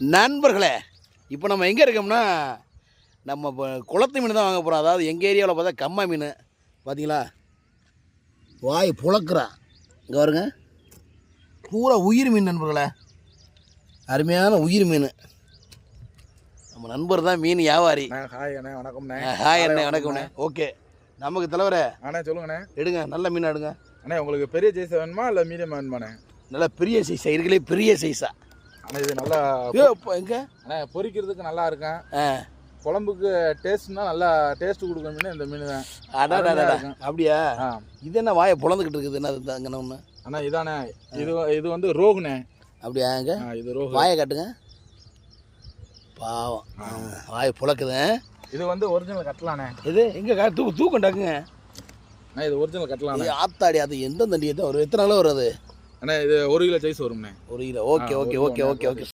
நண்பர்களே, இப்போ நம்ம எங்கே இருக்கோம்னா, நம்ம இப்போ குளத்து மீன் தான் வாங்க போகிறோம். அதாவது எங்கள் ஏரியாவில் பார்த்தா கம்மா மீன் பார்த்தீங்களா, வாய் புழக்கிறா. இங்கே வருங்க, பூரா உயிர் மீன் நண்பர்களே, அருமையான உயிர் மீன். நம்ம நண்பர் தான் மீன் வியாபாரி. ஹாய் அண்ணே, வணக்கம்ண்ணே. ஹாய் அண்ணே, வணக்கம்ண்ணே. ஓகே, நமக்கு தலைவரே அண்ணே சொல்லுங்கண்ணே. எடுங்க, நல்ல மீன் எடுங்க அண்ணே. உங்களுக்கு பெரிய சைஸ் வேணுமா இல்லை மீடியம் வேணுமாண்ணே? நல்லா பெரிய சைஸா இருக்கலே, பெரிய சைஸா. அண்ணா இது நல்லா எங்கே அண்ணே பொரிக்கிறதுக்கு நல்லா இருக்கும். குழம்புக்கு டேஸ்ட்னா நல்லா டேஸ்ட் கொடுக்கும் மீன் இந்த மீன் தான். அப்படியா? இது என்ன வாயை புலந்துக்கிட்டு இருக்குது? என்ன அங்கே ஒன்று அண்ணா இதாண்ணே, இது வந்து ரோகுண்ணே. அப்படியா? எங்க இது ரோகு. வாயை காட்டுங்க. பாவம், வாயை புழக்குது. இது வந்து ஒரிஜினல் கட்டலாண்ணே. இது எங்கே தூக்கண்டாக்குங்க. அண்ணா இது ஒரிஜினல் கட்டலாண்ணே. ஆத்தாடி, அது எந்த தண்டியை தான் வரும்? எத்தனை நாளும் வரும் அது? அண்ணா இது 1 கிலோ சைஸ் வரும்ண்ணே. 1 kilo. Okay okay okay okay okay.